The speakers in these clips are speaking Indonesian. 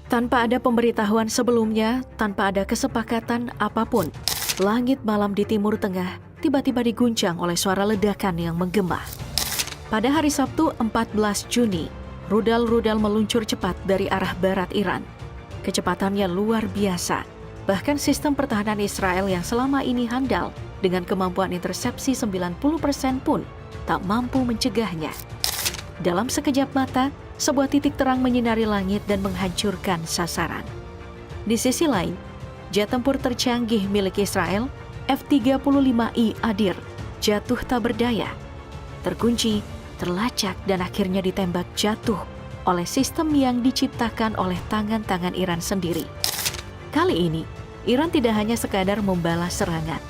Tanpa ada pemberitahuan sebelumnya, tanpa ada kesepakatan apapun, langit malam di Timur Tengah tiba-tiba diguncang oleh suara ledakan yang menggema. Pada hari Sabtu 14 Juni, rudal-rudal meluncur cepat dari arah barat Iran. Kecepatannya luar biasa, bahkan sistem pertahanan Israel yang selama ini handal dengan kemampuan intersepsi 90% pun tak mampu mencegahnya. Dalam sekejap mata, sebuah titik terang menyinari langit dan menghancurkan sasaran. Di sisi lain, jet tempur tercanggih milik Israel, F-35I Adir, jatuh tak berdaya, terkunci, terlacak dan akhirnya ditembak jatuh oleh sistem yang diciptakan oleh tangan-tangan Iran sendiri. Kali ini, Iran tidak hanya sekadar membalas serangan.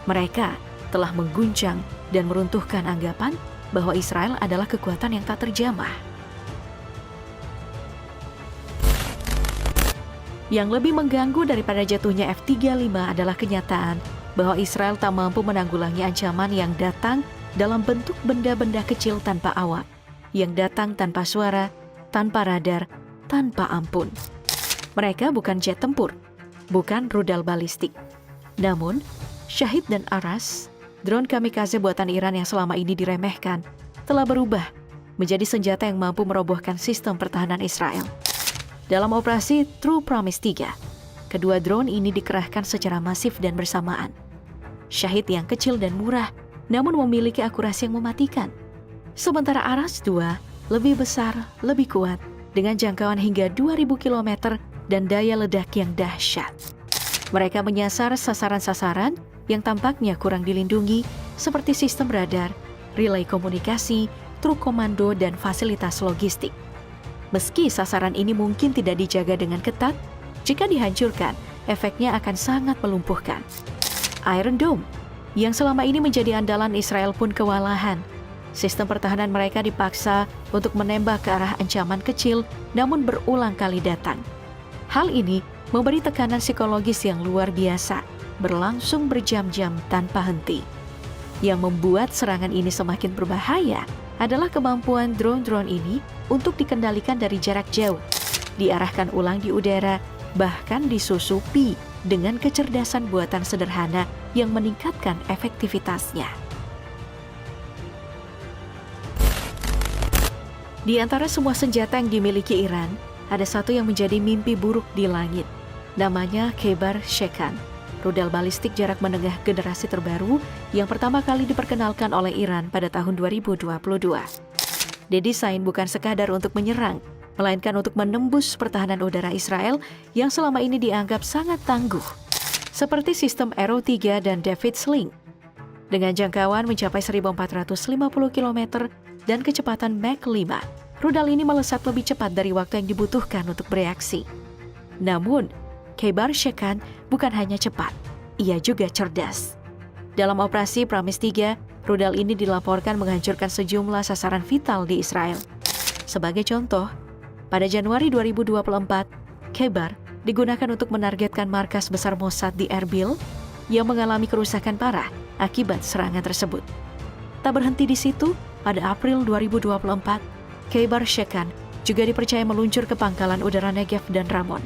Mereka telah mengguncang dan meruntuhkan anggapan bahwa Israel adalah kekuatan yang tak terjamah. Yang lebih mengganggu daripada jatuhnya F-35 adalah kenyataan bahwa Israel tak mampu menanggulangi ancaman yang datang dalam bentuk benda-benda kecil tanpa awak, yang datang tanpa suara, tanpa radar, tanpa ampun. Mereka bukan jet tempur, bukan rudal balistik. Namun, Shahid dan Aras, drone kamikaze buatan Iran yang selama ini diremehkan, telah berubah menjadi senjata yang mampu merobohkan sistem pertahanan Israel. Dalam operasi True Promise 3, kedua drone ini dikerahkan secara masif dan bersamaan. Shahid yang kecil dan murah, namun memiliki akurasi yang mematikan. Sementara Aras 2 lebih besar, lebih kuat, dengan jangkauan hingga 2.000 km dan daya ledak yang dahsyat. Mereka menyasar sasaran-sasaran yang tampaknya kurang dilindungi seperti sistem radar, relay komunikasi, truk komando, dan fasilitas logistik. Meski sasaran ini mungkin tidak dijaga dengan ketat, jika dihancurkan, efeknya akan sangat melumpuhkan. Iron Dome, yang selama ini menjadi andalan Israel pun kewalahan. Sistem pertahanan mereka dipaksa untuk menembak ke arah ancaman kecil, namun berulang kali datang. Hal ini memberi tekanan psikologis yang luar biasa, berlangsung berjam-jam tanpa henti. Yang membuat serangan ini semakin berbahaya adalah kemampuan drone-drone ini untuk dikendalikan dari jarak jauh, diarahkan ulang di udara, bahkan disusupi dengan kecerdasan buatan sederhana yang meningkatkan efektivitasnya. Di antara semua senjata yang dimiliki Iran, ada satu yang menjadi mimpi buruk di langit. Namanya Khaybar Shekan, rudal balistik jarak menengah generasi terbaru yang pertama kali diperkenalkan oleh Iran pada tahun 2022. Didesain bukan sekadar untuk menyerang, melainkan untuk menembus pertahanan udara Israel yang selama ini dianggap sangat tangguh, seperti sistem Arrow 3 dan David Sling. Dengan jangkauan mencapai 1.450 km dan kecepatan Mach 5, rudal ini melesat lebih cepat dari waktu yang dibutuhkan untuk bereaksi. Namun, Khaybar Shekan bukan hanya cepat, ia juga cerdas. Dalam operasi Promise 3, rudal ini dilaporkan menghancurkan sejumlah sasaran vital di Israel. Sebagai contoh, pada Januari 2024, Khaybar digunakan untuk menargetkan markas besar Mossad di Erbil yang mengalami kerusakan parah akibat serangan tersebut. Tak berhenti di situ, pada April 2024, Khaybar Shekan juga dipercaya meluncur ke pangkalan udara Negev dan Ramon.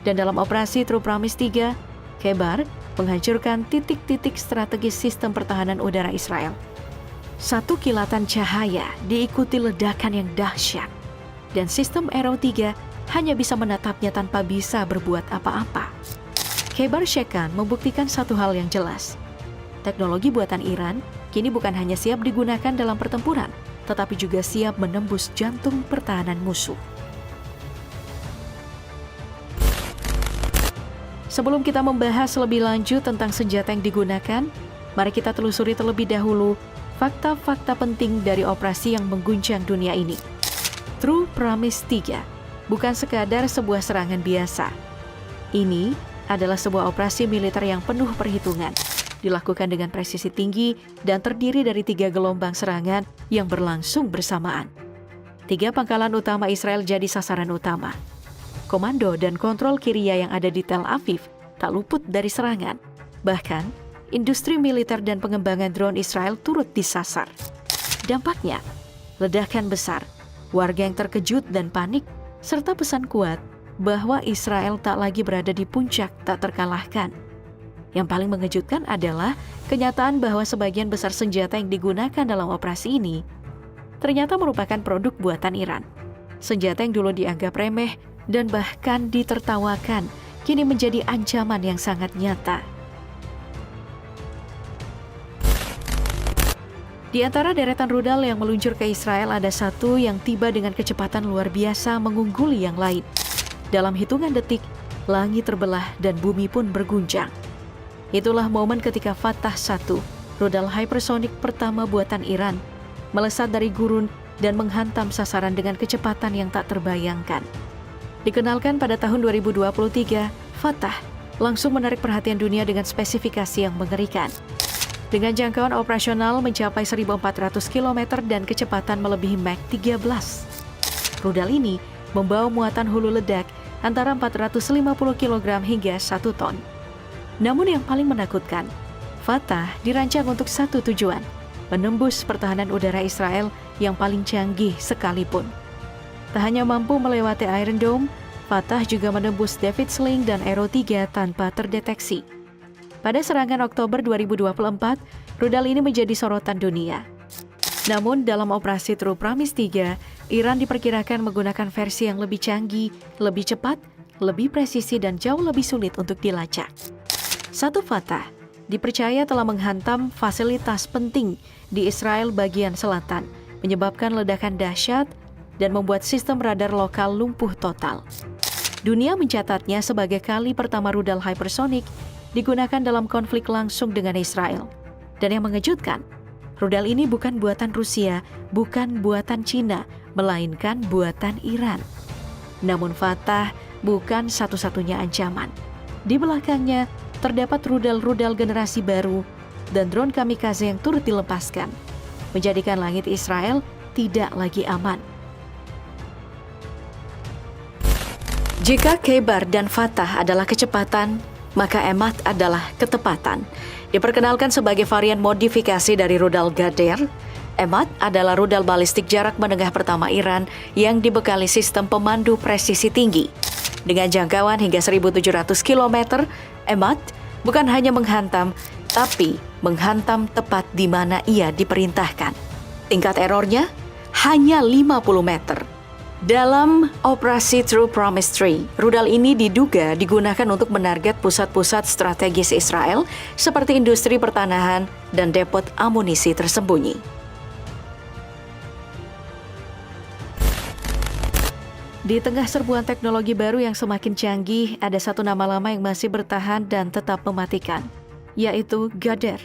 Dan dalam operasi True Promise 3, Khaybar menghancurkan titik-titik strategis sistem pertahanan udara Israel. Satu kilatan cahaya diikuti ledakan yang dahsyat, dan sistem Arrow 3 hanya bisa menatapnya tanpa bisa berbuat apa-apa. Khaybar Shekan membuktikan satu hal yang jelas. Teknologi buatan Iran kini bukan hanya siap digunakan dalam pertempuran, tetapi juga siap menembus jantung pertahanan musuh. Sebelum kita membahas lebih lanjut tentang senjata yang digunakan, mari kita telusuri terlebih dahulu fakta-fakta penting dari operasi yang mengguncang dunia ini. True Promise 3 bukan sekadar sebuah serangan biasa. Ini adalah sebuah operasi militer yang penuh perhitungan, dilakukan dengan presisi tinggi dan terdiri dari 3 gelombang serangan yang berlangsung bersamaan. 3 pangkalan utama Israel jadi sasaran utama. Komando dan kontrol Kiria yang ada di Tel Aviv tak luput dari serangan. Bahkan, industri militer dan pengembangan drone Israel turut disasar. Dampaknya, ledakan besar, warga yang terkejut dan panik, serta pesan kuat bahwa Israel tak lagi berada di puncak tak terkalahkan. Yang paling mengejutkan adalah kenyataan bahwa sebagian besar senjata yang digunakan dalam operasi ini ternyata merupakan produk buatan Iran. Senjata yang dulu dianggap remeh dan bahkan ditertawakan, kini menjadi ancaman yang sangat nyata. Di antara deretan rudal yang meluncur ke Israel, ada satu yang tiba dengan kecepatan luar biasa mengungguli yang lain. Dalam hitungan detik, langit terbelah dan bumi pun berguncang. Itulah momen ketika Fatah 1, rudal hypersonic pertama buatan Iran, melesat dari gurun dan menghantam sasaran dengan kecepatan yang tak terbayangkan. Dikenalkan pada tahun 2023, Fatah langsung menarik perhatian dunia dengan spesifikasi yang mengerikan. Dengan jangkauan operasional mencapai 1.400 km dan kecepatan melebihi Mach 13. Rudal ini membawa muatan hulu ledak antara 450 kg hingga 1 ton. Namun yang paling menakutkan, Fatah dirancang untuk satu tujuan, menembus pertahanan udara Israel yang paling canggih sekalipun. Tak hanya mampu melewati Iron Dome, Fatah juga menembus David Sling dan Arrow 3 tanpa terdeteksi. Pada serangan Oktober 2024, rudal ini menjadi sorotan dunia. Namun dalam operasi True Promise 3, Iran diperkirakan menggunakan versi yang lebih canggih, lebih cepat, lebih presisi dan jauh lebih sulit untuk dilacak. Satu Fatah dipercaya telah menghantam fasilitas penting di Israel bagian selatan, menyebabkan ledakan dahsyat dan membuat sistem radar lokal lumpuh total. Dunia mencatatnya sebagai kali pertama rudal hypersonic digunakan dalam konflik langsung dengan Israel. Dan yang mengejutkan, rudal ini bukan buatan Rusia, bukan buatan Cina, melainkan buatan Iran. Namun Fatah bukan satu-satunya ancaman. Di belakangnya terdapat rudal-rudal generasi baru dan drone kamikaze yang turut dilepaskan, menjadikan langit Israel tidak lagi aman. Jika Khaybar dan Fatah adalah kecepatan, maka Emad adalah ketepatan. Diperkenalkan sebagai varian modifikasi dari rudal Ghader, Emad adalah rudal balistik jarak menengah pertama Iran yang dibekali sistem pemandu presisi tinggi. Dengan jangkauan hingga 1.700 km, Emad bukan hanya menghantam, tapi menghantam tepat di mana ia diperintahkan. Tingkat errornya hanya 50 meter. Dalam operasi True Promise 3, rudal ini diduga digunakan untuk menarget pusat-pusat strategis Israel seperti industri pertanahan dan depot amunisi tersembunyi. Di tengah serbuan teknologi baru yang semakin canggih, ada satu nama lama yang masih bertahan dan tetap mematikan, yaitu Ghader.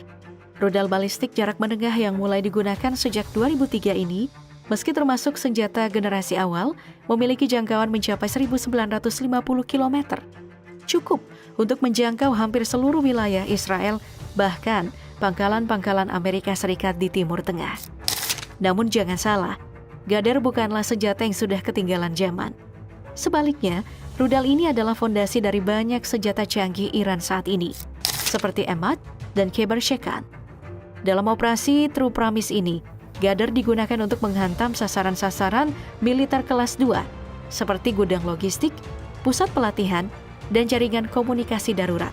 Rudal balistik jarak menengah yang mulai digunakan sejak 2003 ini, meski termasuk senjata generasi awal, memiliki jangkauan mencapai 1.950 km. Cukup untuk menjangkau hampir seluruh wilayah Israel, bahkan pangkalan-pangkalan Amerika Serikat di Timur Tengah. Namun jangan salah, Ghader bukanlah senjata yang sudah ketinggalan zaman. Sebaliknya, rudal ini adalah fondasi dari banyak senjata canggih Iran saat ini, seperti Emad dan Khaybar Shekan. Dalam operasi True Promise ini, Ghader digunakan untuk menghantam sasaran-sasaran militer kelas 2, seperti gudang logistik, pusat pelatihan, dan jaringan komunikasi darurat.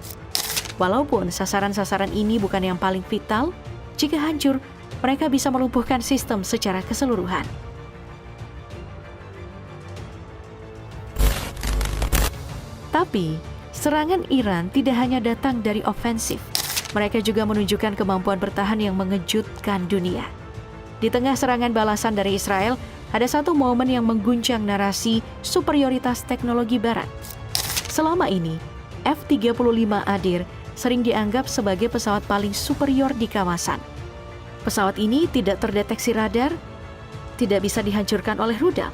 Walaupun sasaran-sasaran ini bukan yang paling vital, jika hancur, mereka bisa melumpuhkan sistem secara keseluruhan. Tapi, serangan Iran tidak hanya datang dari ofensif. Mereka juga menunjukkan kemampuan bertahan yang mengejutkan dunia. Di tengah serangan balasan dari Israel, ada satu momen yang mengguncang narasi superioritas teknologi Barat. Selama ini, F-35 Adir sering dianggap sebagai pesawat paling superior di kawasan. Pesawat ini tidak terdeteksi radar, tidak bisa dihancurkan oleh rudal.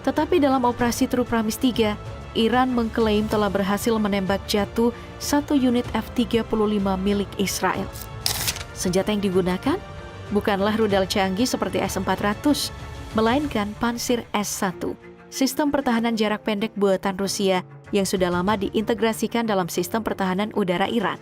Tetapi dalam operasi True Promise 3, Iran mengklaim telah berhasil menembak jatuh satu unit F-35 milik Israel. Senjata yang digunakan bukanlah rudal canggih seperti S-400, melainkan Pansir S-1, sistem pertahanan jarak pendek buatan Rusia yang sudah lama diintegrasikan dalam sistem pertahanan udara Iran.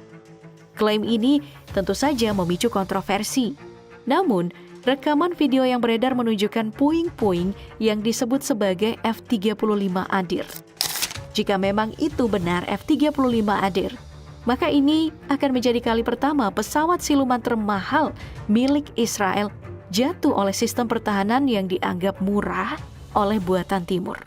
Klaim ini tentu saja memicu kontroversi. Namun, rekaman video yang beredar menunjukkan puing-puing yang disebut sebagai F-35 Adir. Jika memang itu benar F-35 Adir, maka ini akan menjadi kali pertama pesawat siluman termahal milik Israel jatuh oleh sistem pertahanan yang dianggap murah oleh buatan Timur.